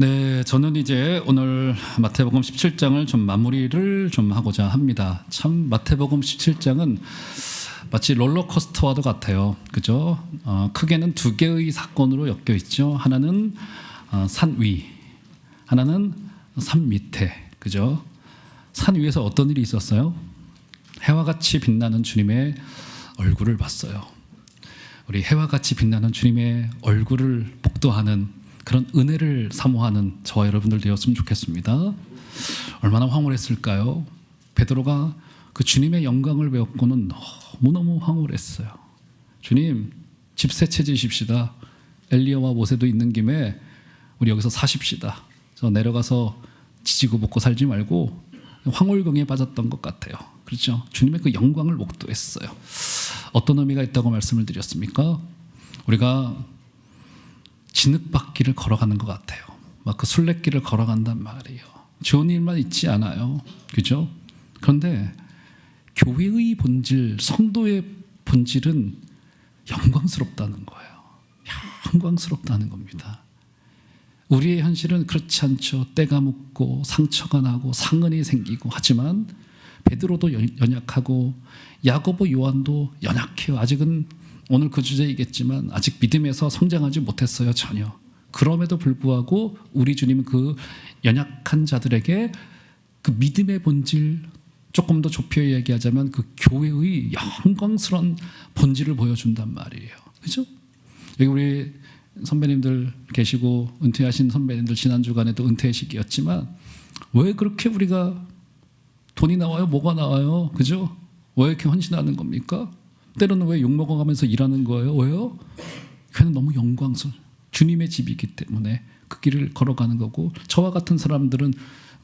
네, 저는 이제 오늘 마태복음 17장을 좀 마무리를 좀 하고자 합니다. 참 마태복음 17장은 마치 롤러코스터와도 같아요. 그죠? 크게는 두 개의 사건으로 엮여 있죠. 하나는 산 위, 하나는 산 밑에. 그죠? 산 위에서 어떤 일이 있었어요? 해와 같이 빛나는 주님의 얼굴을 봤어요. 우리 해와 같이 빛나는 주님의 얼굴을 복도하는 그런 은혜를 사모하는 저와 여러분들 되었으면 좋겠습니다. 얼마나 황홀했을까요? 베드로가 그 주님의 영광을 배웠고는 너무너무 황홀했어요. 주님, 집 세 채 지십시다. 엘리야와 모세도 있는 김에 우리 여기서 사십시다. 저 내려가서 지지고 볶고 살지 말고 황홀경에 빠졌던 것 같아요. 그렇죠? 주님의 그 영광을 목도했어요. 어떤 의미가 있다고 말씀을 드렸습니까? 우리가 진흙밭길을 걸어가는 것 같아요. 막 그 순례길을 걸어간단 말이에요. 좋은 일만 있지 않아요. 그죠? 그런데 교회의 본질, 성도의 본질은 영광스럽다는 거예요. 영광스럽다는 겁니다. 우리의 현실은 그렇지 않죠. 때가 묻고 상처가 나고 상흔이 생기고 하지만 베드로도 연약하고 야고보 요한도 연약해요. 아직은 오늘 그 주제이겠지만 아직 믿음에서 성장하지 못했어요. 전혀. 그럼에도 불구하고 우리 주님은 그 연약한 자들에게 그 믿음의 본질, 조금 더 좁혀 이야기하자면 그 교회의 영광스러운 본질을 보여준단 말이에요. 그렇죠? 여기 우리 선배님들 계시고 은퇴하신 선배님들 지난 주간에도 은퇴식이었지만 왜 그렇게 우리가 돈이 나와요? 뭐가 나와요? 그죠? 왜 이렇게 헌신하는 겁니까? 때로는 왜 욕먹어가면서 일하는 거예요? 왜요? 그는 너무 영광스러운 주님의 집이기 때문에 그 길을 걸어가는 거고, 저와 같은 사람들은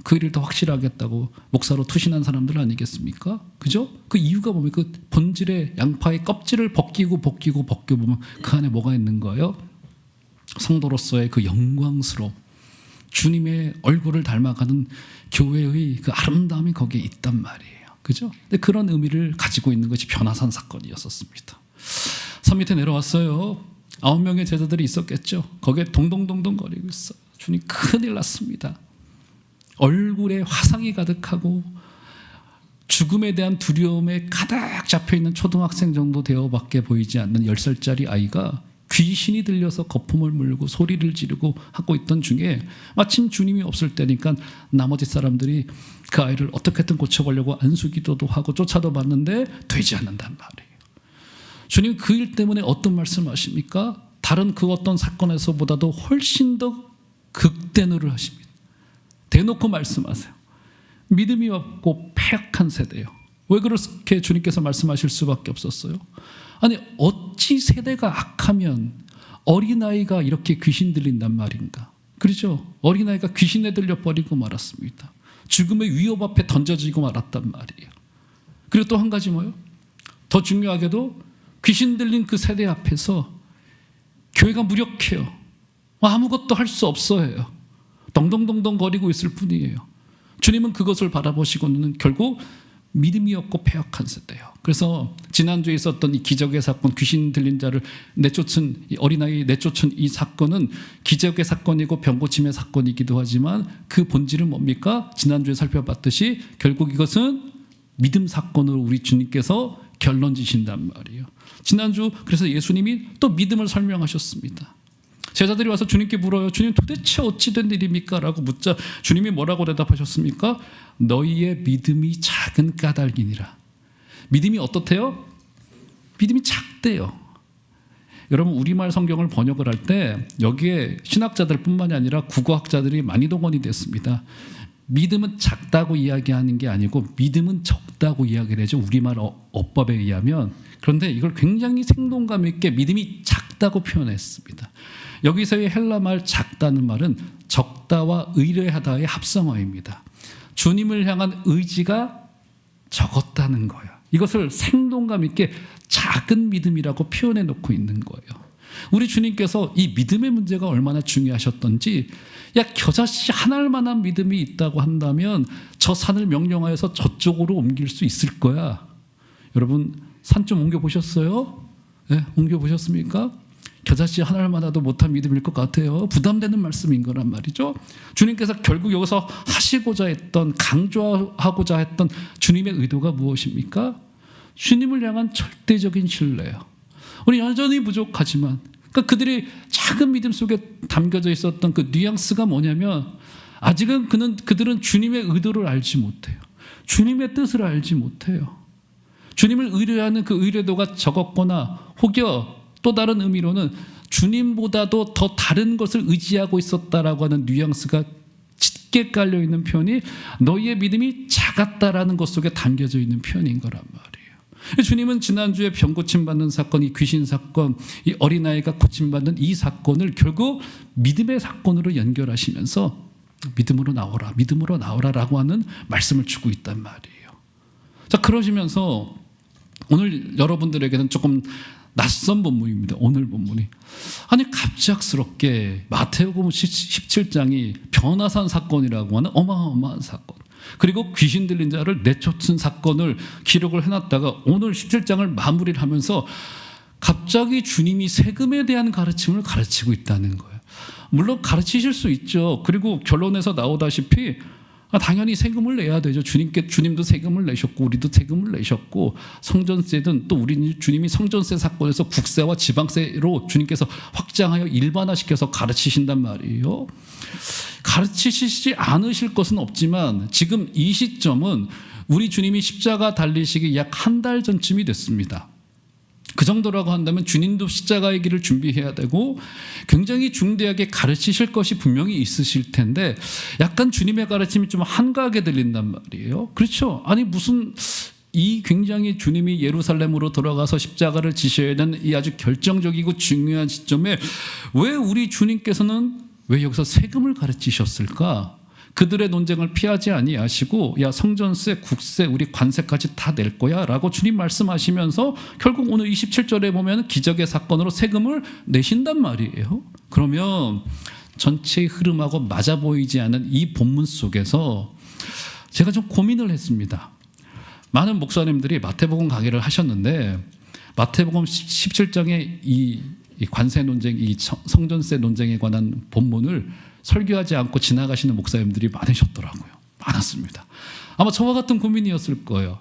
그 일을 더 확실하겠다고 목사로 투신한 사람들 아니겠습니까? 그죠? 그 이유가 뭡니까? 그 본질의 양파의 껍질을 벗겨보면 그 안에 뭐가 있는 거예요? 성도로서의 그 영광스러움, 주님의 얼굴을 닮아가는 교회의 그 아름다움이 거기에 있단 말이에요. 그죠? 근데 그런 의미를 가지고 있는 것이 변화산 사건이었었습니다. 산 밑에 내려왔어요. 9명의 제자들이 있었겠죠. 거기에 동동동동 거리고 있어요. 주님 큰일 났습니다. 얼굴에 화상이 가득하고 죽음에 대한 두려움에 가득 잡혀있는 초등학생 정도 되어밖에 보이지 않는 10살짜리 아이가 귀신이 들려서 거품을 물고 소리를 지르고 하고 있던 중에 마침 주님이 없을 때니까 나머지 사람들이 그 아이를 어떻게든 고쳐보려고 안수기도도 하고 쫓아도 봤는데 되지 않는단 말이에요. 주님 그 일 때문에 어떤 말씀하십니까? 다른 그 어떤 사건에서보다도 훨씬 더 극대노를 하십니다. 대놓고 말씀하세요. 믿음이 없고 패역한 세대요. 왜 그렇게 주님께서 말씀하실 수밖에 없었어요? 아니 어찌 세대가 악하면 어린아이가 이렇게 귀신 들린단 말인가? 그렇죠? 어린아이가 귀신에 들려 버리고 말았습니다. 죽음의 위협 앞에 던져지고 말았단 말이에요. 그리고 또 한 가지 뭐요? 더 중요하게도 귀신 들린 그 세대 앞에서 교회가 무력해요. 아무것도 할 수 없어요. 덩덩덩덩 거리고 있을 뿐이에요. 주님은 그것을 바라보시고는 결국 믿음이 없고 패역한 세대예요. 그래서 지난주에 있었던 이 기적의 사건, 귀신 들린 자를 내쫓은 이 어린아이 내쫓은 이 사건은 기적의 사건이고 병고침의 사건이기도 하지만 그 본질은 뭡니까? 지난주에 살펴봤듯이 결국 이것은 믿음 사건으로 우리 주님께서 결론 지신단 말이에요. 지난주 그래서 예수님이 또 믿음을 설명하셨습니다. 제자들이 와서 주님께 물어요. 주님 도대체 어찌 된 일입니까? 라고 묻자 주님이 뭐라고 대답하셨습니까? 너희의 믿음이 작은 까닭이니라. 믿음이 어떻대요? 믿음이 작대요. 여러분 우리말 성경을 번역을 할 때 여기에 신학자들 뿐만이 아니라 국어학자들이 많이 동원이 됐습니다. 믿음은 작다고 이야기하는 게 아니고 믿음은 적다고 이야기를 해죠. 우리말 어법에 의하면. 그런데 이걸 굉장히 생동감 있게 믿음이 작다고 표현했습니다. 여기서의 헬라말 작다는 말은 적다와 의뢰하다의 합성어입니다. 주님을 향한 의지가 적었다는 거예요. 이것을 생동감 있게 작은 믿음이라고 표현해 놓고 있는 거예요. 우리 주님께서 이 믿음의 문제가 얼마나 중요하셨던지, 야 겨자씨 하나일 만한 믿음이 있다고 한다면 저 산을 명령하여서 저쪽으로 옮길 수 있을 거야. 여러분 산 좀 옮겨보셨어요? 네, 옮겨보셨습니까? 겨자씨 하나만하도 못한 믿음일 것 같아요. 부담되는 말씀인 거란 말이죠. 주님께서 결국 여기서 하시고자 했던, 강조하고자 했던 주님의 의도가 무엇입니까? 주님을 향한 절대적인 신뢰요. 우리 여전히 부족하지만, 그러니까 그들이 작은 믿음 속에 담겨져 있었던 그 뉘앙스가 뭐냐면, 아직은 그들은 주님의 의도를 알지 못해요. 주님의 뜻을 알지 못해요. 주님을 의뢰하는 그 의뢰도가 적었거나, 혹여 또 다른 의미로는 주님보다도 더 다른 것을 의지하고 있었다라고 하는 뉘앙스가 짙게 깔려있는 표현이 너희의 믿음이 작았다라는 것 속에 담겨져 있는 표현인 거란 말이에요. 주님은 지난주에 병 고침받는 사건, 이 귀신 사건, 이 어린아이가 고침받는 이 사건을 결국 믿음의 사건으로 연결하시면서 믿음으로 나오라 라고 하는 말씀을 주고 있단 말이에요. 자, 그러시면서 오늘 여러분들에게는 조금 낯선 본문입니다. 오늘 본문이. 아니, 갑작스럽게 마태복음 17장이 변화산 사건이라고 하는 어마어마한 사건, 그리고 귀신 들린 자를 내쫓은 사건을 기록을 해놨다가 오늘 17장을 마무리를 하면서 갑자기 주님이 세금에 대한 가르침을 가르치고 있다는 거예요. 물론 가르치실 수 있죠. 그리고 결론에서 나오다시피 당연히 세금을 내야 되죠. 주님도 세금을 내셨고 우리도 세금을 내셨고, 성전세든 또 주님이 성전세 사건에서 국세와 지방세로 주님께서 확장하여 일반화시켜서 가르치신단 말이에요. 가르치시지 않으실 것은 없지만 지금 이 시점은 우리 주님이 십자가 달리시기 약 한 달 전쯤이 됐습니다. 그 정도라고 한다면 주님도 십자가의 길을 준비해야 되고 굉장히 중대하게 가르치실 것이 분명히 있으실 텐데, 약간 주님의 가르침이 좀 한가하게 들린단 말이에요. 그렇죠? 아니, 무슨 이 굉장히 주님이 예루살렘으로 돌아가서 십자가를 지셔야 되는 이 아주 결정적이고 중요한 시점에 왜 우리 주님께서는 왜 여기서 세금을 가르치셨을까? 그들의 논쟁을 피하지 아니하시고, 야, 성전세, 국세, 우리 관세까지 다 낼 거야 라고 주님 말씀하시면서 결국 오늘 27절에 보면 기적의 사건으로 세금을 내신단 말이에요. 그러면 전체의 흐름하고 맞아 보이지 않은 이 본문 속에서 제가 좀 고민을 했습니다. 많은 목사님들이 마태복음 강의를 하셨는데 마태복음 17장의 이 관세 논쟁, 이 성전세 논쟁에 관한 본문을 설교하지 않고 지나가시는 목사님들이 많으셨더라고요. 많았습니다. 아마 저와 같은 고민이었을 거예요.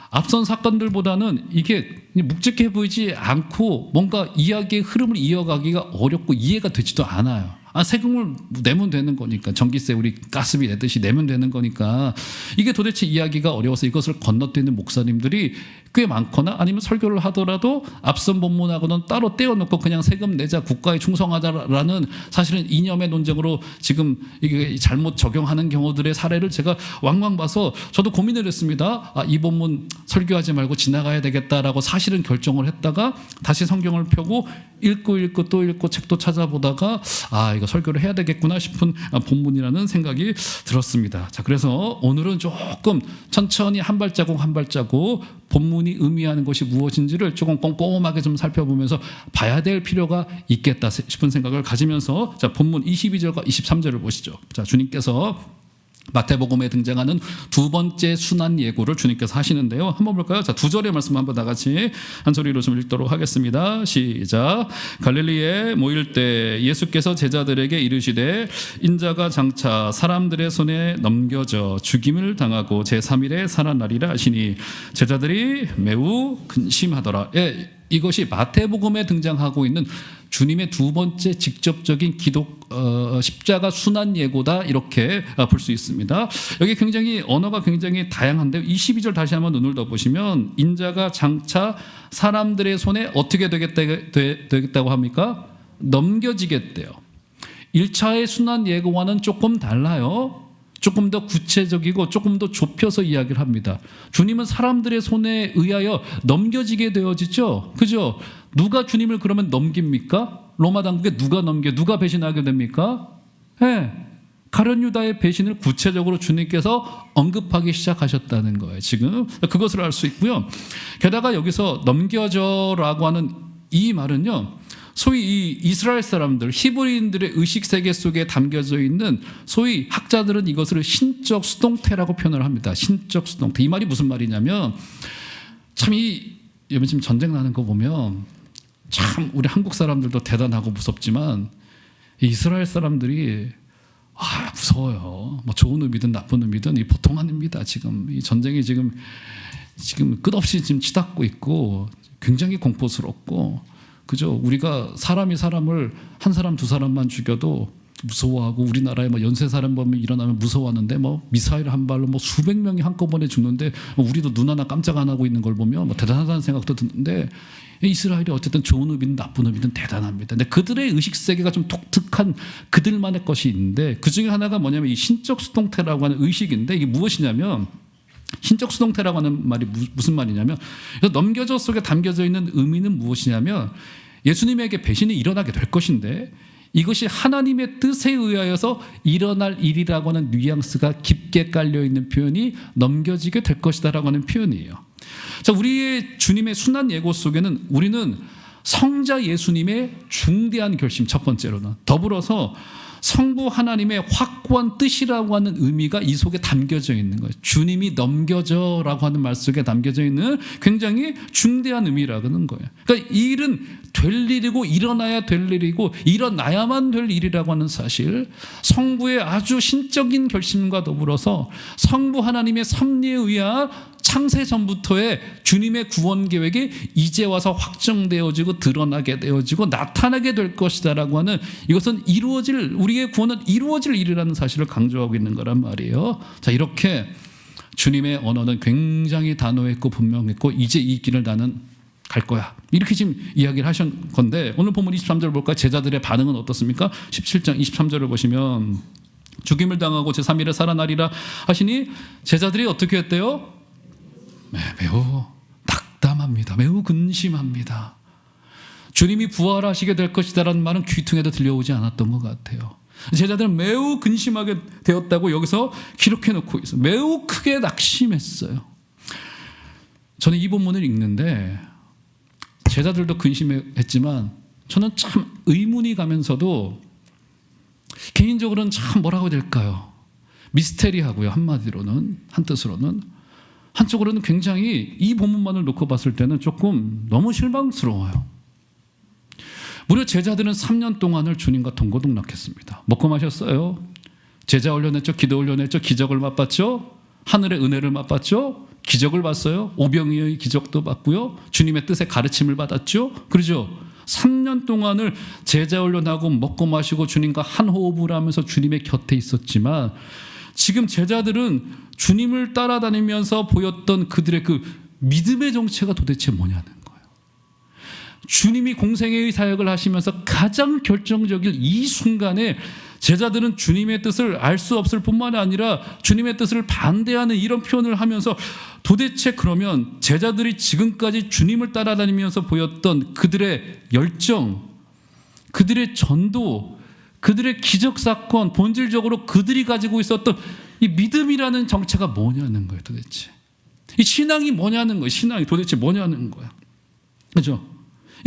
앞선 사건들보다는 이게 묵직해 보이지 않고 뭔가 이야기의 흐름을 이어가기가 어렵고 이해가 되지도 않아요. 세금을 내면 되는 거니까, 전기세 우리 가스비 내듯이 내면 되는 거니까 이게 도대체 이야기가 어려워서 이것을 건너뛰는 목사님들이 꽤 많거나, 아니면 설교를 하더라도 앞선 본문하고는 따로 떼어놓고 그냥 세금 내자, 국가에 충성하자라는 사실은 이념의 논쟁으로 지금 이게 잘못 적용하는 경우들의 사례를 제가 왕왕 봐서 저도 고민을 했습니다. 이 본문 설교하지 말고 지나가야 되겠다라고 사실은 결정을 했다가 다시 성경을 펴고 읽고 또 읽고 책도 찾아보다가 이거 설교를 해야 되겠구나 싶은 본문이라는 생각이 들었습니다. 자, 그래서 오늘은 조금 천천히 한 발자국 한 발자국 본문이 의미하는 것이 무엇인지를 조금 꼼꼼하게 좀 살펴보면서 봐야 될 필요가 있겠다 싶은 생각을 가지면서, 자, 본문 22절과 23절을 보시죠. 자, 주님께서 마태복음에 등장하는 두 번째 순환 예고를 주님께서 하시는데요. 한번 볼까요? 자, 두 절의 말씀 한번 다 같이 한 소리로 좀 읽도록 하겠습니다. 시작. 갈릴리에 모일 때 예수께서 제자들에게 이르시되 인자가 장차 사람들의 손에 넘겨져 죽임을 당하고 제3일에 살아나리라 하시니 제자들이 매우 근심하더라. 이것이 마태복음에 등장하고 있는 주님의 두 번째 직접적인 십자가 순환 예고다, 이렇게 볼 수 있습니다. 여기 굉장히 언어가 굉장히 다양한데요. 22절 다시 한번 눈을 더 보시면 인자가 장차 사람들의 손에 어떻게 되겠다고 합니까? 넘겨지겠대요. 1차의 순환 예고와는 조금 달라요. 조금 더 구체적이고 조금 더 좁혀서 이야기를 합니다. 주님은 사람들의 손에 의하여 넘겨지게 되어지죠. 그죠? 누가 주님을 그러면 넘깁니까? 로마 당국에 누가 배신하게 됩니까? 가룟 유다의 배신을 구체적으로 주님께서 언급하기 시작하셨다는 거예요. 지금 그것을 알 수 있고요. 게다가 여기서 넘겨져라고 하는 이 말은요, 소위 이 이스라엘 사람들, 히브리인들의 의식 세계 속에 담겨져 있는, 소위 학자들은 이것을 신적 수동태라고 표현을 합니다. 신적 수동태. 이 말이 무슨 말이냐면, 참 요즘 전쟁 나는 거 보면 참 우리 한국 사람들도 대단하고 무섭지만 이스라엘 사람들이 무서워요. 뭐 좋은 의미든 나쁜 의미든 이 보통 아닙니다. 지금 이 전쟁이 지금 끝없이 지금 치닫고 있고 굉장히 공포스럽고, 그죠? 우리가 사람이 사람을 한 사람 두 사람만 죽여도 무서워하고, 우리나라에 뭐 연쇄 살인범이 일어나면 무서워하는데 뭐 미사일 한 발로 뭐 수백 명이 한꺼번에 죽는데 우리도 눈 하나 깜짝 안 하고 있는 걸 보면 뭐 대단하다는 생각도 드는데, 이스라엘이 어쨌든 좋은 의미든 나쁜 의미든 대단합니다. 근데 그들의 의식 세계가 좀 독특한 그들만의 것이 있는데, 그 중에 하나가 뭐냐면 이 신적 수동태라고 하는 의식인데, 이게 무엇이냐면, 신적 수동태라고 하는 말이 무슨 말이냐면, 넘겨져 속에 담겨져 있는 의미는 무엇이냐면, 예수님에게 배신이 일어나게 될 것인데 이것이 하나님의 뜻에 의하여서 일어날 일이라고 하는 뉘앙스가 깊게 깔려있는 표현이 넘겨지게 될 것이다라고 하는 표현이에요. 자, 우리의 주님의 순환 예고 속에는 우리는 성자 예수님의 중대한 결심, 첫 번째로는, 더불어서 성부 하나님의 확고한 뜻이라고 하는 의미가 이 속에 담겨져 있는 거예요. 주님이 넘겨져라고 하는 말 속에 담겨져 있는 굉장히 중대한 의미라고 하는 거예요. 그러니까 이 일은 될 일이고 일어나야 될 일이고 일어나야만 될 일이라고 하는 사실, 성부의 아주 신적인 결심과 더불어서 성부 하나님의 섭리에 의한 창세 전부터의 주님의 구원 계획이 이제 와서 확정되어지고 드러나게 되어지고 나타나게 될 것이다라고 하는, 이것은 이루어질, 우리의 구원은 이루어질 일이라는 사실을 강조하고 있는 거란 말이에요. 자, 이렇게 주님의 언어는 굉장히 단호했고 분명했고, 이제 이 길을 나는 갈 거야, 이렇게 지금 이야기를 하신 건데, 오늘 본문 23절 볼까요? 제자들의 반응은 어떻습니까? 17장 23절을 보시면, 죽임을 당하고 제3일에 살아나리라 하시니 제자들이 어떻게 했대요? 매우 낙담합니다. 매우 근심합니다. 주님이 부활하시게 될 것이다라는 말은 귀퉁에도 들려오지 않았던 것 같아요. 제자들은 매우 근심하게 되었다고 여기서 기록해 놓고 있어요. 매우 크게 낙심했어요. 저는 이 본문을 읽는데 제자들도 근심했지만 저는 참 의문이 가면서도 개인적으로는 참 뭐라고 해야 될까요? 미스테리하고요. 한마디로는, 한뜻으로는. 한쪽으로는 굉장히 이 본문만을 놓고 봤을 때는 조금 너무 실망스러워요. 무려 제자들은 3년 동안을 주님과 동고동락했습니다. 먹고 마셨어요. 제자 훈련했죠. 기도 훈련했죠. 기적을 맛봤죠. 하늘의 은혜를 맛봤죠. 기적을 봤어요. 오병이어의 기적도 봤고요. 주님의 뜻의 가르침을 받았죠. 그러죠. 3년 동안을 제자 훈련하고 먹고 마시고 주님과 한 호흡을 하면서 주님의 곁에 있었지만, 지금 제자들은 주님을 따라다니면서 보였던 그들의 그 믿음의 정체가 도대체 뭐냐는 거예요. 주님이 공생애의 사역을 하시면서 가장 결정적인 이 순간에 제자들은 주님의 뜻을 알 수 없을 뿐만 아니라 주님의 뜻을 반대하는 이런 표현을 하면서, 도대체 그러면 제자들이 지금까지 주님을 따라다니면서 보였던 그들의 열정, 그들의 전도, 그들의 기적 사건, 본질적으로 그들이 가지고 있었던 이 믿음이라는 정체가 뭐냐는 거예요. 도대체 이 신앙이 뭐냐는 거예요. 신앙이 도대체 뭐냐는 거야. 그렇죠?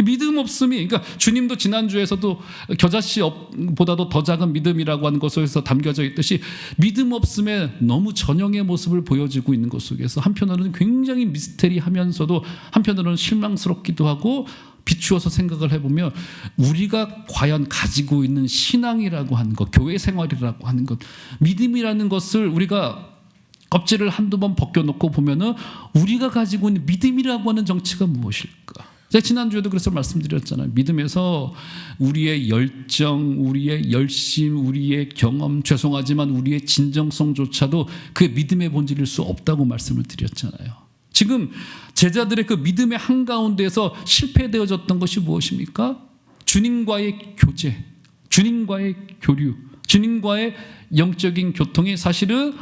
믿음 없음이, 그러니까 주님도 지난주에서도 겨자씨보다도 더 작은 믿음이라고 하는 것에서 담겨져 있듯이, 믿음 없음에 너무 전형의 모습을 보여주고 있는 것 속에서 한편으로는 굉장히 미스테리하면서도 한편으로는 실망스럽기도 하고, 비추어서 생각을 해보면 우리가 과연 가지고 있는 신앙이라고 하는 것, 교회 생활이라고 하는 것, 믿음이라는 것을 우리가 껍질을 한두 번 벗겨놓고 보면은 우리가 가지고 있는 믿음이라고 하는 정체가 무엇일까? 제가 지난주에도 그래서 말씀드렸잖아요. 믿음에서 우리의 열정, 우리의 열심, 우리의 경험, 죄송하지만 우리의 진정성조차도 그 믿음의 본질일 수 없다고 말씀을 드렸잖아요. 지금 제자들의 그 믿음의 한가운데에서 실패되어졌던 것이 무엇입니까? 주님과의 교제, 주님과의 교류, 주님과의 영적인 교통이 사실은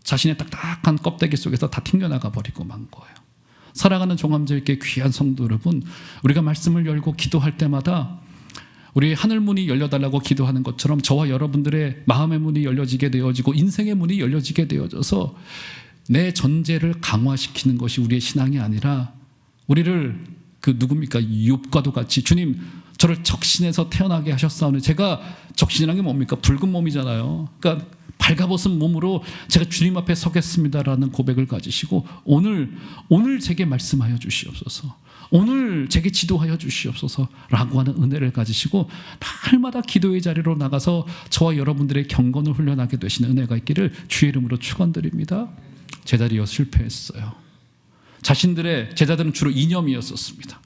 자신의 딱딱한 껍데기 속에서 다 튕겨나가 버리고 만 거예요. 사랑하는 종합제일교회 귀한 성도 여러분, 우리가 말씀을 열고 기도할 때마다 우리 하늘 문이 열려달라고 기도하는 것처럼 저와 여러분들의 마음의 문이 열려지게 되어지고 인생의 문이 열려지게 되어져서 내 전제를 강화시키는 것이 우리의 신앙이 아니라, 우리를 그 누굽니까? 욥과도 같이 주님 저를 적신에서 태어나게 하셨사오니, 제가 적신이라는 게 뭡니까? 붉은 몸이잖아요. 그러니까 발가벗은 몸으로 제가 주님 앞에 서겠습니다라는 고백을 가지시고 오늘 제게 말씀하여 주시옵소서. 오늘 제게 지도하여 주시옵소서라고 하는 은혜를 가지시고 날마다 기도의 자리로 나가서 저와 여러분들의 경건을 훈련하게 되시는 은혜가 있기를 주의 이름으로 축원드립니다. 제자리여 실패했어요. 자신들의 제자들은 주로 이념이었었습니다.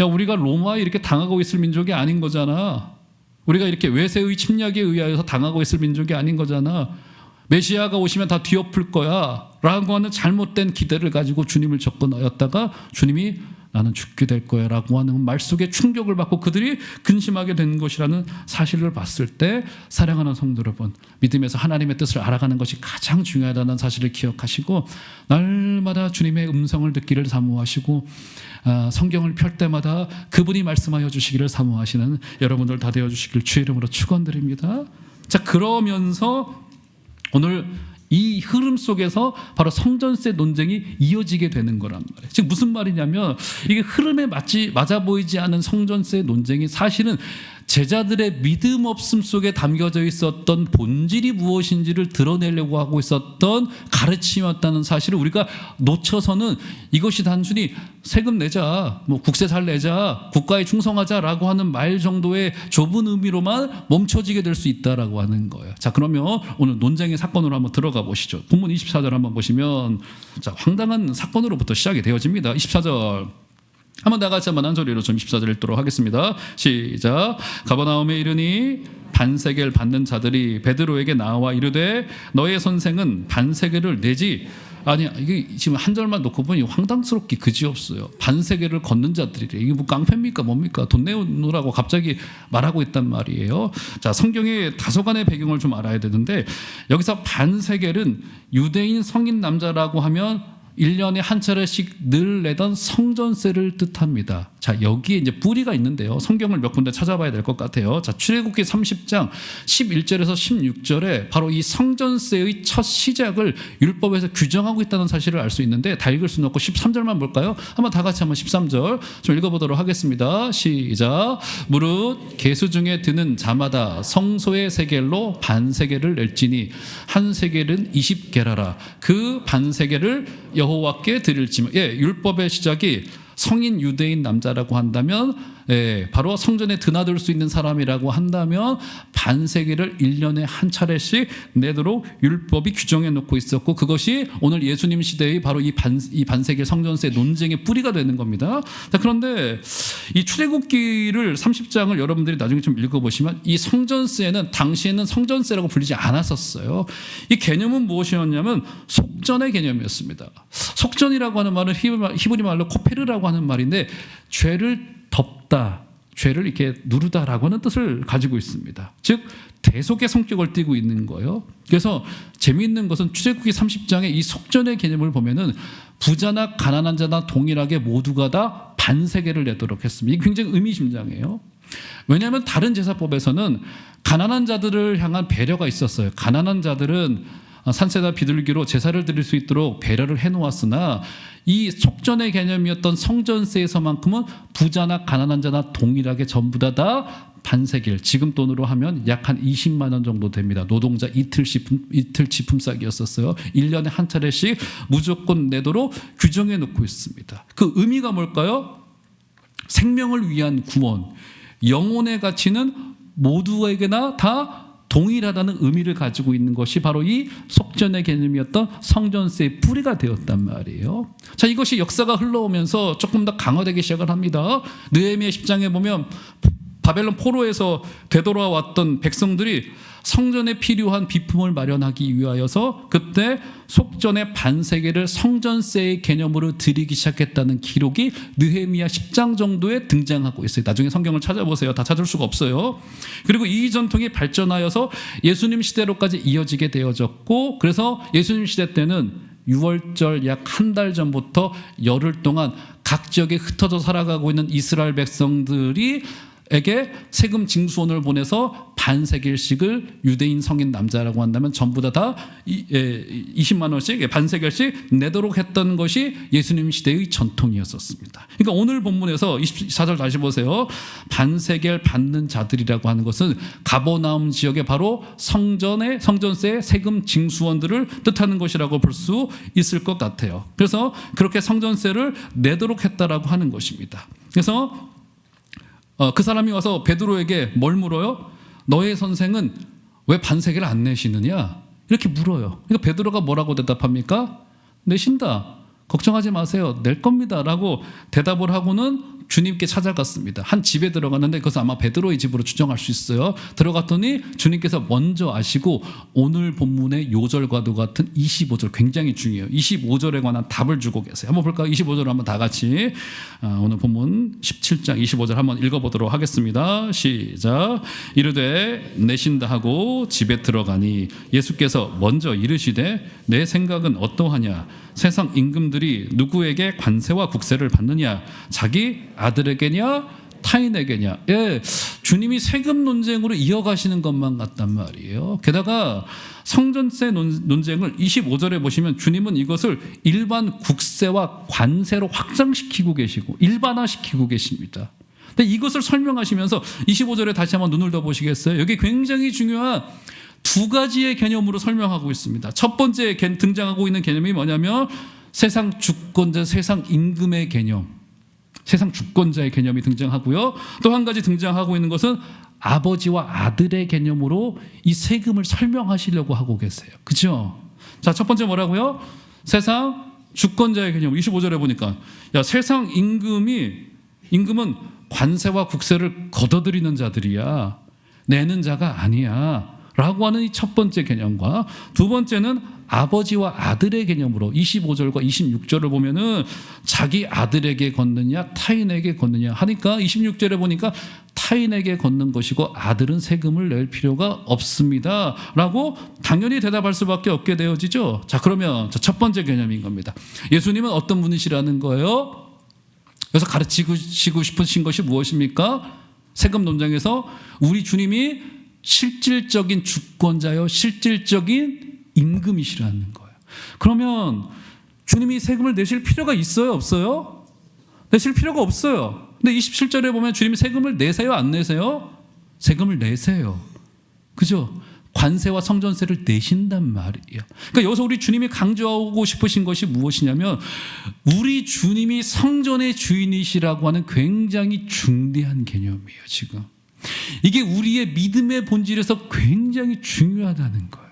야, 우리가 로마에 이렇게 당하고 있을 민족이 아닌 거잖아. 우리가 이렇게 외세의 침략에 의하여서 당하고 있을 민족이 아닌 거잖아. 메시아가 오시면 다 뒤엎을 거야 라고 하는 잘못된 기대를 가지고 주님을 접근하였다가 주님이 나는 죽게 될 거야 라고 하는 말 속에 충격을 받고 그들이 근심하게 된 것이라는 사실을 봤을 때, 사랑하는 성도 여러분, 믿음에서 하나님의 뜻을 알아가는 것이 가장 중요하다는 사실을 기억하시고 날마다 주님의 음성을 듣기를 사모하시고 성경을 펼 때마다 그분이 말씀하여 주시기를 사모하시는 여러분들 다 되어주시길 주의 이름으로 축원드립니다. 자, 그러면서 오늘 이 흐름 속에서 바로 성전세 논쟁이 이어지게 되는 거란 말이에요. 지금 무슨 말이냐면 이게 흐름에 맞아 보이지 않은 성전세 논쟁이 사실은 제자들의 믿음 없음 속에 담겨져 있었던 본질이 무엇인지를 드러내려고 하고 있었던 가르침이었다는 사실을 우리가 놓쳐서는 이것이 단순히 세금 내자, 뭐 국세살 내자, 국가에 충성하자라고 하는 말 정도의 좁은 의미로만 멈춰지게 될 수 있다라고 하는 거예요. 자, 그러면 오늘 논쟁의 사건으로 한번 들어가 보시죠. 본문 24절 한번 보시면, 자, 황당한 사건으로부터 시작이 되어집니다. 24절 한번 다 같이 한번 한 소리로 좀 24절 읽도록 하겠습니다. 시작. 가버나움에 이르니 반세겔 받는 자들이 베드로에게 나와 이르되 너의 선생은 반세겔을 내지. 아니, 이게 지금 한 절만 놓고 보니 황당스럽기 그지없어요. 반세겔을 걷는 자들이래. 이게 뭐 깡패입니까 뭡니까? 돈 내놓으라고 갑자기 말하고 있단 말이에요. 자, 성경의 다소간의 배경을 좀 알아야 되는데, 여기서 반세겔은 유대인 성인 남자라고 하면 1년에 한 차례씩 늘 내던 성전세를 뜻합니다. 자, 여기에 이제 뿌리가 있는데요. 성경을 몇 군데 찾아봐야 될 것 같아요. 자, 출애굽기 30장 11절에서 16절에 바로 이 성전세의 첫 시작을 율법에서 규정하고 있다는 사실을 알 수 있는데, 다 읽을 수는 없고 13절만 볼까요? 한번 다 같이 한번 13절 좀 읽어보도록 하겠습니다. 시작. 무릇 계수 중에 드는 자마다 성소의 세겔로 반세겔을 낼지니 한 세겔은 20게라라. 그 반세겔을 여호와께 드릴지면. 예, 율법의 시작이 성인 유대인 남자라고 한다면, 바로 성전에 드나들 수 있는 사람이라고 한다면 반세겔을 1년에 한 차례씩 내도록 율법이 규정해 놓고 있었고, 그것이 오늘 예수님 시대의 바로 이 반세겔 성전세 논쟁의 뿌리가 되는 겁니다. 자, 그런데 이 출애굽기를 30장을 여러분들이 나중에 좀 읽어보시면 이 성전세는 당시에는 성전세라고 불리지 않았었어요. 이 개념은 무엇이었냐면 속전의 개념이었습니다. 속전이라고 하는 말은 히브리 말로 코페르라고 하는 말인데, 죄를 덮다, 죄를 이렇게 누르다라고 하는 뜻을 가지고 있습니다. 즉 대속의 성격을 띠고 있는 거예요. 그래서 재미있는 것은 출애굽기 30장의 이 속전의 개념을 보면은 부자나 가난한 자나 동일하게 모두가 다 반세겔을 내도록 했습니다. 이게 굉장히 의미심장해요. 왜냐하면 다른 제사법에서는 가난한 자들을 향한 배려가 있었어요. 가난한 자들은 산세나 비둘기로 제사를 드릴 수 있도록 배려를 해놓았으나 이 속전의 개념이었던 성전세에서만큼은 부자나 가난한 자나 동일하게 전부 다 반세겔, 지금 돈으로 하면 약 한 20만 원 정도 됩니다. 노동자 이틀 지품 싸기였었어요. 1년에 한 차례씩 무조건 내도록 규정해 놓고 있습니다. 그 의미가 뭘까요? 생명을 위한 구원, 영혼의 가치는 모두에게나 다 동일하다는 의미를 가지고 있는 것이 바로 이 속전의 개념이었던 성전세의 뿌리가 되었단 말이에요. 자, 이것이 역사가 흘러오면서 조금 더 강화되기 시작을 합니다. 느헤미야 10장에 보면 바벨론 포로에서 되돌아왔던 백성들이 성전에 필요한 비품을 마련하기 위하여서 그때 속전의 반세겔을 성전세의 개념으로 드리기 시작했다는 기록이 느헤미야 10장 정도에 등장하고 있어요. 나중에 성경을 찾아보세요. 다 찾을 수가 없어요. 그리고 이 전통이 발전하여서 예수님 시대로까지 이어지게 되어졌고, 그래서 예수님 시대 때는 6월절 약 한 달 전부터 열흘 동안 각 지역에 흩어져 살아가고 있는 이스라엘 백성들이 에게 세금 징수원을 보내서 반세겔씩을 유대인 성인 남자라고 한다면 전부 다 20만 원씩 반세겔씩 내도록 했던 것이 예수님 시대의 전통이었었습니다. 그러니까 오늘 본문에서 24절 다시 보세요. 반세겔 받는 자들이라고 하는 것은 가버나움 지역의 바로 성전세의 세금 징수원들을 뜻하는 것이라고 볼 수 있을 것 같아요. 그래서 그렇게 성전세를 내도록 했다라고 하는 것입니다. 그래서 그 사람이 와서 베드로에게 뭘 물어요? 너의 선생은 왜 반세겔을 안 내시느냐? 이렇게 물어요. 그러니까 베드로가 뭐라고 대답합니까? 내신다. 걱정하지 마세요. 낼 겁니다. 라고 대답을 하고는 주님께 찾아갔습니다. 한 집에 들어갔는데 그것은 아마 베드로의 집으로 추정할 수 있어요. 들어갔더니 주님께서 먼저 아시고 오늘 본문의 요절과도 같은 25절 굉장히 중요해요. 25절에 관한 답을 주고 계세요. 한번 볼까요? 25절 한번 다 같이 오늘 본문 17장 25절 한번 읽어보도록 하겠습니다. 시작. 이르되 내신다 하고 집에 들어가니 예수께서 먼저 이르시되 내 생각은 어떠하냐? 세상 임금들이 누구에게 관세와 국세를 받느냐? 자기 아들에게냐 타인에게냐? 예, 주님이 세금 논쟁으로 이어가시는 것만 같단 말이에요. 게다가 성전세 논쟁을 25절에 보시면 주님은 이것을 일반 국세와 관세로 확장시키고 계시고 일반화시키고 계십니다. 근데 이것을 설명하시면서 25절에 다시 한번 눈을 더 보시겠어요? 여기 굉장히 중요한 두 가지의 개념으로 설명하고 있습니다. 첫 번째 등장하고 있는 개념이 뭐냐면 세상 주권자, 세상 임금의 개념, 세상 주권자의 개념이 등장하고요. 또 한 가지 등장하고 있는 것은 아버지와 아들의 개념으로 이 세금을 설명하시려고 하고 계세요. 그죠? 자, 첫 번째 뭐라고요? 세상 주권자의 개념. 25절에 보니까 세상 임금은 관세와 국세를 걷어들이는 자들이야. 내는 자가 아니야. 라고 하는 이 첫 번째 개념과 두 번째는 아버지와 아들의 개념으로 25절과 26절을 보면은 자기 아들에게 걷느냐 타인에게 걷느냐 하니까 26절에 보니까 타인에게 걷는 것이고 아들은 세금을 낼 필요가 없습니다 라고 당연히 대답할 수밖에 없게 되어지죠. 자, 그러면 첫 번째 개념인 겁니다. 예수님은 어떤 분이시라는 거예요? 그래서 가르치고 싶으신 것이 무엇입니까? 세금 논쟁에서 우리 주님이 실질적인 주권자요, 실질적인 임금이시라는 거예요. 그러면 주님이 세금을 내실 필요가 있어요, 없어요? 내실 필요가 없어요. 근데 27절에 보면 주님이 세금을 내세요, 안 내세요? 세금을 내세요. 그죠? 관세와 성전세를 내신단 말이에요. 그러니까 여기서 우리 주님이 강조하고 싶으신 것이 무엇이냐면 우리 주님이 성전의 주인이시라고 하는 굉장히 중대한 개념이에요, 지금. 이게 우리의 믿음의 본질에서 굉장히 중요하다는 거예요.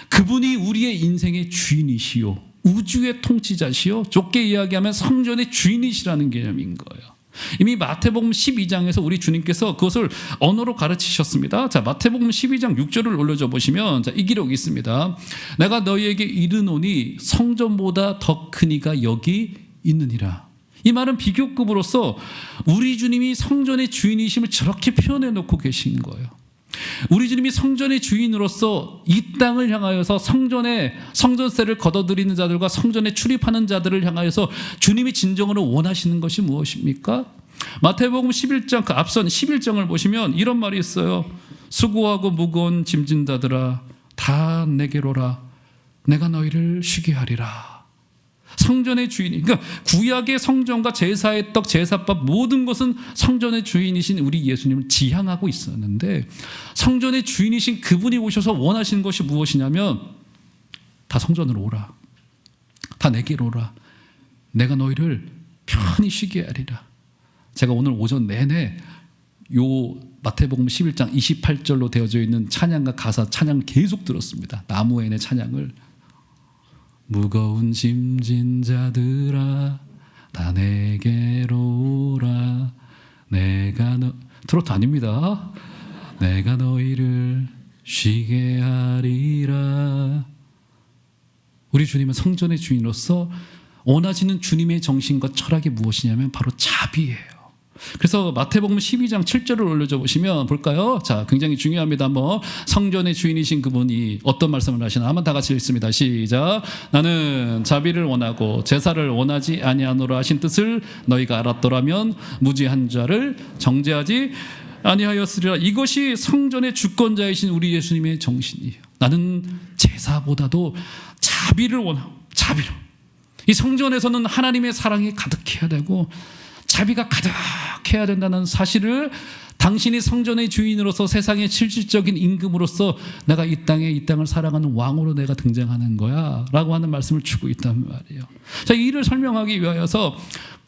그분이 우리의 인생의 주인이시요, 우주의 통치자시요, 좁게 이야기하면 성전의 주인이시라는 개념인 거예요. 이미 마태복음 12장에서 우리 주님께서 그것을 언어로 가르치셨습니다. 자, 마태복음 12장 6절을 올려줘 보시면 이 기록이 있습니다. 내가 너희에게 이르노니 성전보다 더 큰 이가 여기 있느니라. 이 말은 비교급으로서 우리 주님이 성전의 주인이심을 저렇게 표현해 놓고 계신 거예요. 우리 주님이 성전의 주인으로서 이 땅을 향하여서 성전세를 걷어들이는 자들과 성전에 출입하는 자들을 향하여서 주님이 진정으로 원하시는 것이 무엇입니까? 마태복음 11장 그 앞선 11장을 보시면 이런 말이 있어요. 수고하고 무거운 짐진 자들아 다 내게로 오라. 내가 너희를 쉬게 하리라. 성전의 주인이, 그러니까 구약의 성전과 제사의 떡, 제사밥 모든 것은 성전의 주인이신 우리 예수님을 지향하고 있었는데 성전의 주인이신 그분이 오셔서 원하시는 것이 무엇이냐면 다 성전으로 오라. 다 내게로 오라. 내가 너희를 편히 쉬게 하리라. 제가 오늘 오전 내내 요 마태복음 11장 28절로 되어져 있는 찬양과 가사 찬양 계속 들었습니다. 나무엔의 찬양을. 무거운 짐진 자들아 다 내게로 오라. 트로트 아닙니다. 내가 너희를 쉬게 하리라. 우리 주님은 성전의 주인으로서 원하시는 주님의 정신과 철학이 무엇이냐면 바로 자비예요. 그래서 마태복음 12장 7절을 올려줘 보시면 볼까요? 자, 굉장히 중요합니다. 한번 성전의 주인이신 그분이 어떤 말씀을 하시나 한번 다 같이 읽습니다. 시작. 나는 자비를 원하고 제사를 원하지 아니하노라 하신 뜻을 너희가 알았더라면 무지한 자를 정죄하지 아니하였으리라. 이것이 성전의 주권자이신 우리 예수님의 정신이에요. 나는 제사보다도 자비를 원하고, 자비로. 이 성전에서는 하나님의 사랑이 가득해야 되고 자비가 가득해야 된다는 사실을 당신이 성전의 주인으로서 세상의 실질적인 임금으로서 내가 이 땅을 살아가는 왕으로 내가 등장하는 거야 라고 하는 말씀을 주고 있단 말이에요. 자, 이 일을 설명하기 위하여서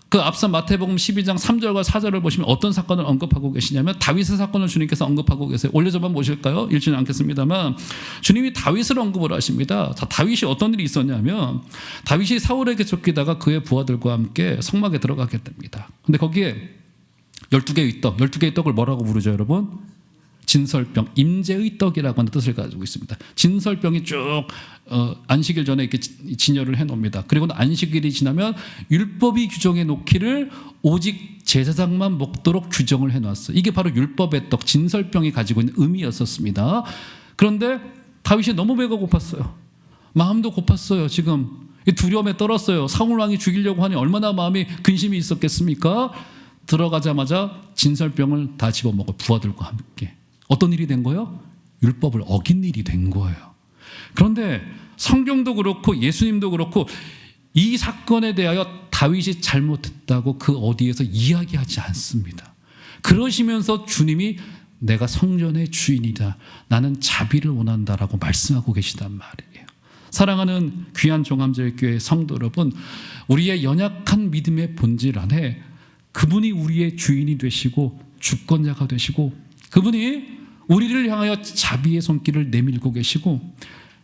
그 앞선 마태복음 12장 3절과 4절을 보시면 어떤 사건을 언급하고 계시냐면 다윗의 사건을 주님께서 언급하고 계세요. 올려줘만 보실까요? 읽지는 않겠습니다만 주님이 다윗을 언급을 하십니다. 자, 다윗이 어떤 일이 있었냐면 다윗이 사울에게 쫓기다가 그의 부하들과 함께 성막에 들어가게 됩니다. 근데 거기에 12개의 떡, 12개의 떡을 뭐라고 부르죠, 여러분? 진설병, 임재의 떡이라고 하는 뜻을 가지고 있습니다. 진설병이 쭉 안식일 전에 이렇게 진열을 해놓습니다. 그리고 안식일이 지나면 율법이 규정해 놓기를 오직 제사장만 먹도록 규정을 해놨어요. 이게 바로 율법의 떡, 진설병이 가지고 있는 의미였었습니다. 그런데 다윗이 너무 배가 고팠어요. 마음도 고팠어요. 지금 두려움에 떨었어요. 사울 왕이 죽이려고 하니 얼마나 마음이 근심이 있었겠습니까? 들어가자마자 진설병을 다 집어먹어요. 부하들과 함께. 어떤 일이 된 거예요? 율법을 어긴 일이 된 거예요. 그런데 성경도 그렇고 예수님도 그렇고 이 사건에 대하여 다윗이 잘못했다고 그 어디에서 이야기하지 않습니다. 그러시면서 주님이 내가 성전의 주인이다. 나는 자비를 원한다라고 말씀하고 계시단 말이에요. 사랑하는 귀한 종암제일교회 성도 여러분, 우리의 연약한 믿음의 본질 안에 그분이 우리의 주인이 되시고 주권자가 되시고 그분이 우리를 향하여 자비의 손길을 내밀고 계시고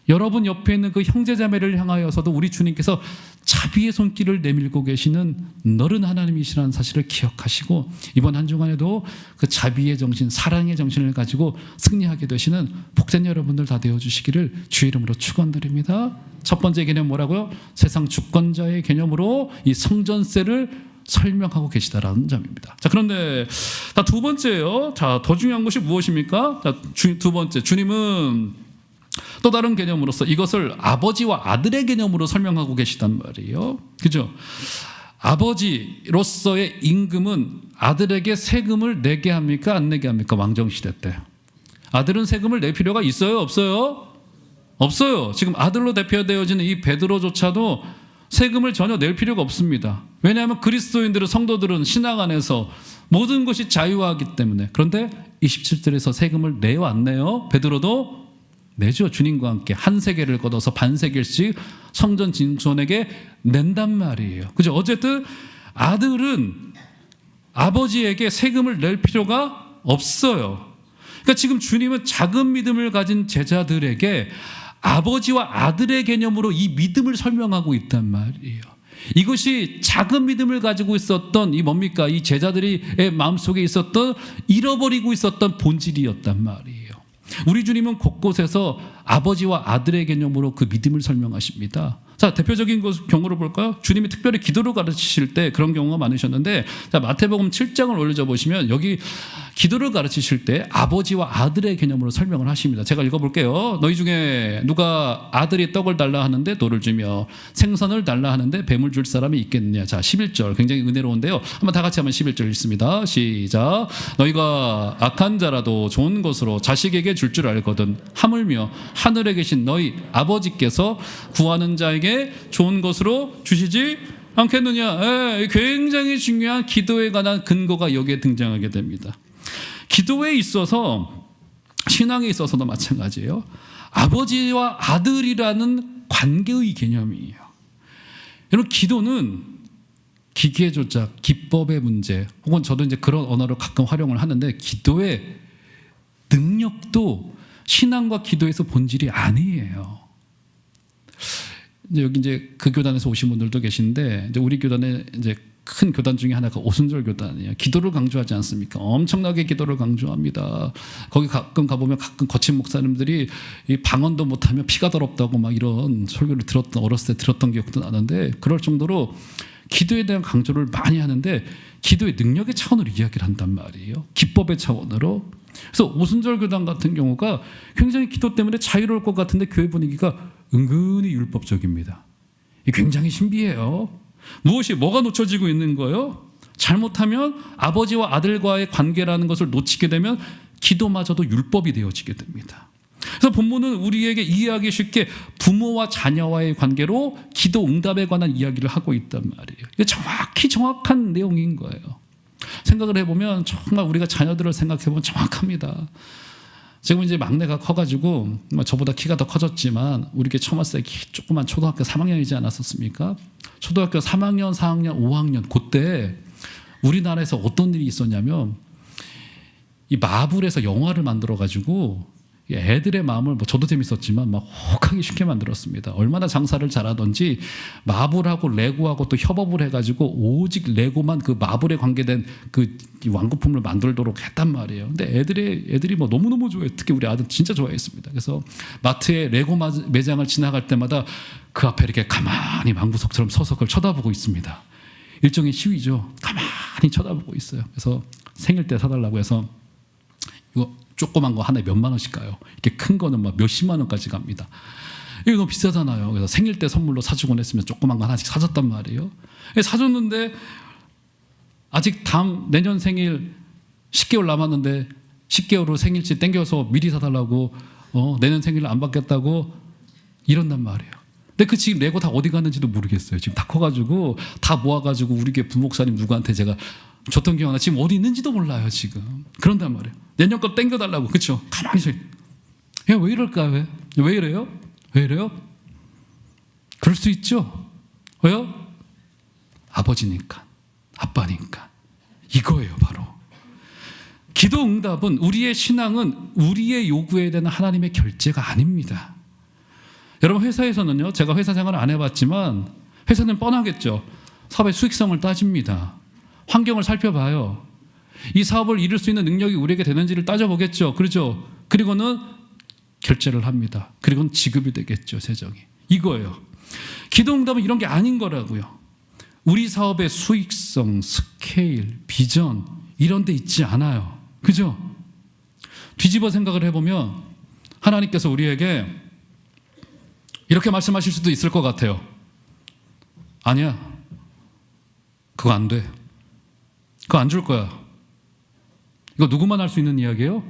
여러분 옆에 있는 그 형제자매를 향하여서도 우리 주님께서 자비의 손길을 내밀고 계시는 너른 하나님이시라는 사실을 기억하시고 이번 한 주간에도 그 자비의 정신, 사랑의 정신을 가지고 승리하게 되시는 복된 여러분들 다 되어주시기를 주의 이름으로 축원드립니다. 첫 번째 개념 뭐라고요? 세상 주권자의 개념으로 이 성전세를 설명하고 계시다라는 점입니다. 자, 그런데 두 번째요. 자, 더 중요한 것이 무엇입니까? 자, 두 번째, 주님은 또 다른 개념으로서 이것을 아버지와 아들의 개념으로 설명하고 계시단 말이에요. 그죠? 아버지로서의 임금은 아들에게 세금을 내게 합니까? 안 내게 합니까? 왕정시대 때. 아들은 세금을 낼 필요가 있어요? 없어요? 없어요. 지금 아들로 대표되어지는 이 베드로조차도 세금을 전혀 낼 필요가 없습니다. 왜냐하면 그리스도인들은 성도들은 신앙 안에서 모든 것이 자유하기 때문에. 그런데 27절에서 세금을 내요 안 내요? 베드로도 내죠. 주님과 함께 한 세겔을 걷어서 반 세겔씩 성전 진손에게 낸단 말이에요. 그죠? 어쨌든 아들은 아버지에게 세금을 낼 필요가 없어요. 그러니까 지금 주님은 작은 믿음을 가진 제자들에게 아버지와 아들의 개념으로 이 믿음을 설명하고 있단 말이에요. 이것이 작은 믿음을 가지고 있었던 이 뭡니까? 이 제자들의 마음속에 있었던 잃어버리고 있었던 본질이었단 말이에요. 우리 주님은 곳곳에서 아버지와 아들의 개념으로 그 믿음을 설명하십니다. 자, 대표적인 경우를 볼까요? 주님이 특별히 기도를 가르치실 때 그런 경우가 많으셨는데, 자, 마태복음 7장을 올려줘 보시면 여기 기도를 가르치실 때 아버지와 아들의 개념으로 설명을 하십니다. 제가 읽어볼게요. 너희 중에 누가 아들이 떡을 달라 하는데 돌을 주며 생선을 달라 하는데 뱀을 줄 사람이 있겠느냐. 자, 11절 굉장히 은혜로운데요. 한번 다 같이 한번 11절 읽습니다. 시작. 너희가 악한 자라도 좋은 것으로 자식에게 줄 줄 알거든 하물며 하늘에 계신 너희 아버지께서 구하는 자에게 좋은 것으로 주시지 않겠느냐. 굉장히 중요한 기도에 관한 근거가 여기에 등장하게 됩니다. 기도에 있어서 신앙에 있어서도 마찬가지예요. 아버지와 아들이라는 관계의 개념이에요. 여러분, 기도는 기계 조작, 기법의 문제, 혹은 저도 이제 그런 언어를 가끔 활용을 하는데 기도의 능력도 신앙과 기도에서 본질이 아니에요. 이제 여기 이제 그 교단에서 오신 분들도 계신데 이제 우리 교단에 이제 큰 교단 중에 하나가 오순절 교단이에요. 기도를 강조하지 않습니까? 엄청나게 기도를 강조합니다. 거기 가끔 가보면 가끔 거친 목사님들이 이 방언도 못하면 피가 더럽다고 막 이런 설교를 어렸을 때 들었던 기억도 나는데 그럴 정도로 기도에 대한 강조를 많이 하는데 기도의 능력의 차원으로 이야기를 한단 말이에요. 기법의 차원으로. 그래서 오순절 교단 같은 경우가 굉장히 기도 때문에 자유로울 것 같은데 교회 분위기가 은근히 율법적입니다. 굉장히 신비해요. 뭐가 놓쳐지고 있는 거예요? 잘못하면 아버지와 아들과의 관계라는 것을 놓치게 되면 기도마저도 율법이 되어지게 됩니다. 그래서 본문은 우리에게 이해하기 쉽게 부모와 자녀와의 관계로 기도 응답에 관한 이야기를 하고 있단 말이에요. 이게 정확한 내용인 거예요. 생각을 해보면 정말 우리가 자녀들을 생각해보면 정확합니다. 지금 이제 막내가 커가지고 저보다 키가 더 커졌지만 우리 처음 왔을 때 조그만 초등학교 3학년이지 않았었습니까? 초등학교 3학년, 4학년, 5학년 그때 우리나라에서 어떤 일이 있었냐면 이 마블에서 영화를 만들어가지고 애들의 마음을 저도 재밌었지만 막 혹하기 쉽게 만들었습니다. 얼마나 장사를 잘하던지 마블하고 레고하고 또 협업을 해가지고 오직 레고만 그 마블에 관계된 그 완구품을 만들도록 했단 말이에요. 근데 애들이 너무너무 좋아해요. 특히 우리 아들 진짜 좋아했습니다. 그래서 마트에 레고 매장을 지나갈 때마다 그 앞에 이렇게 가만히 망부석처럼 서서 그걸 쳐다보고 있습니다. 일종의 시위죠. 가만히 쳐다보고 있어요. 그래서 생일 때 사달라고 해서 이거 조그만 거 하나에 몇만 원씩 가요. 이렇게 큰 거는 막 몇십만 원까지 갑니다. 이거 너무 비싸잖아요. 그래서 생일 때 선물로 사주곤 했으면 조그만 거 하나씩 사줬단 말이에요. 사줬는데 아직 내년 생일 10개월 남았는데 10개월로 생일치 땡겨서 미리 사달라고 내년 생일 안 받겠다고 이런단 말이에요. 근데 그 지금 레고 다 어디 갔는지도 모르겠어요. 지금 다 커가지고 다 모아가지고 우리 교회 부목사님 누구한테 제가 줬던 기억 하나 지금 어디 있는지도 몰라요. 지금 그런단 말이에요. 내년 거 땡겨달라고. 그렇죠? 가만히 있어요. 왜 이럴까? 왜 이래요? 왜 이래요? 그럴 수 있죠. 왜요? 아버지니까, 아빠니까. 이거예요, 바로. 기도 응답은 우리의 신앙은 우리의 요구에 대한 하나님의 결제가 아닙니다. 여러분 회사에서는요, 제가 회사 생활을 안 해봤지만 회사는 뻔하겠죠. 사업의 수익성을 따집니다. 환경을 살펴봐요. 이 사업을 이룰 수 있는 능력이 우리에게 되는지를 따져보겠죠. 그렇죠? 그리고는 결제를 합니다. 그리고는 지급이 되겠죠. 세정이. 이거예요. 기도응답은 이런 게 아닌 거라고요. 우리 사업의 수익성, 스케일, 비전 이런 데 있지 않아요. 그죠? 뒤집어 생각을 해보면 하나님께서 우리에게 이렇게 말씀하실 수도 있을 것 같아요. 아니야. 그거 안 돼. 그거 안 줄 거야. 이거 누구만 할 수 있는 이야기예요?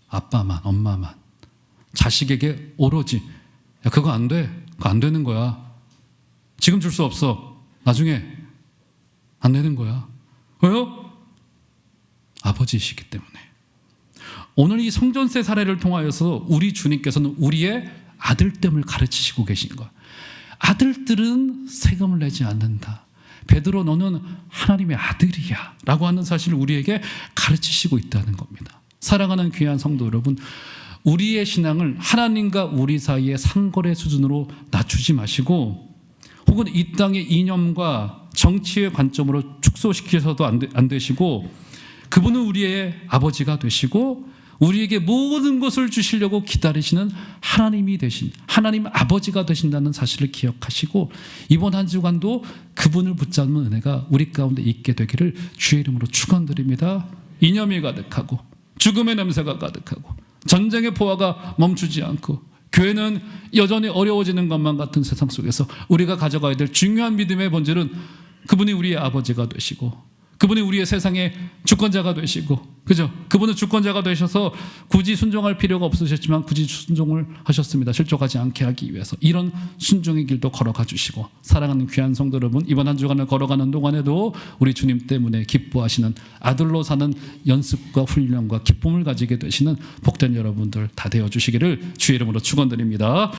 아빠만, 엄마만. 자식에게 오로지 야, 그거 안 돼. 그거 안 되는 거야. 지금 줄 수 없어. 나중에 안 되는 거야. 왜요? 아버지이시기 때문에. 오늘 이 성전세 사례를 통하여서 우리 주님께서는 우리의 아들됨을 가르치시고 계신 거야. 아들들은 세금을 내지 않는다. 베드로 너는 하나님의 아들이야 라고 하는 사실을 우리에게 가르치시고 있다는 겁니다. 사랑하는 귀한 성도 여러분, 우리의 신앙을 하나님과 우리 사이의 상거래 수준으로 낮추지 마시고 혹은 이 땅의 이념과 정치의 관점으로 축소시키셔도 안 되시고 그분은 우리의 아버지가 되시고 우리에게 모든 것을 주시려고 기다리시는 하나님이 되신 하나님 아버지가 되신다는 사실을 기억하시고 이번 한 주간도 그분을 붙잡는 은혜가 우리 가운데 있게 되기를 주의 이름으로 축원드립니다. 이념이 가득하고 죽음의 냄새가 가득하고 전쟁의 포화가 멈추지 않고 교회는 여전히 어려워지는 것만 같은 세상 속에서 우리가 가져가야 될 중요한 믿음의 본질은 그분이 우리의 아버지가 되시고 그분이 우리의 세상의 주권자가 되시고, 그죠? 그분은 주권자가 되셔서 굳이 순종할 필요가 없으셨지만 굳이 순종을 하셨습니다. 실족하지 않게 하기 위해서. 이런 순종의 길도 걸어가 주시고, 사랑하는 귀한 성도 여러분, 이번 한 주간을 걸어가는 동안에도 우리 주님 때문에 기뻐하시는 아들로 사는 연습과 훈련과 기쁨을 가지게 되시는 복된 여러분들 다 되어 주시기를 주의 이름으로 축원드립니다.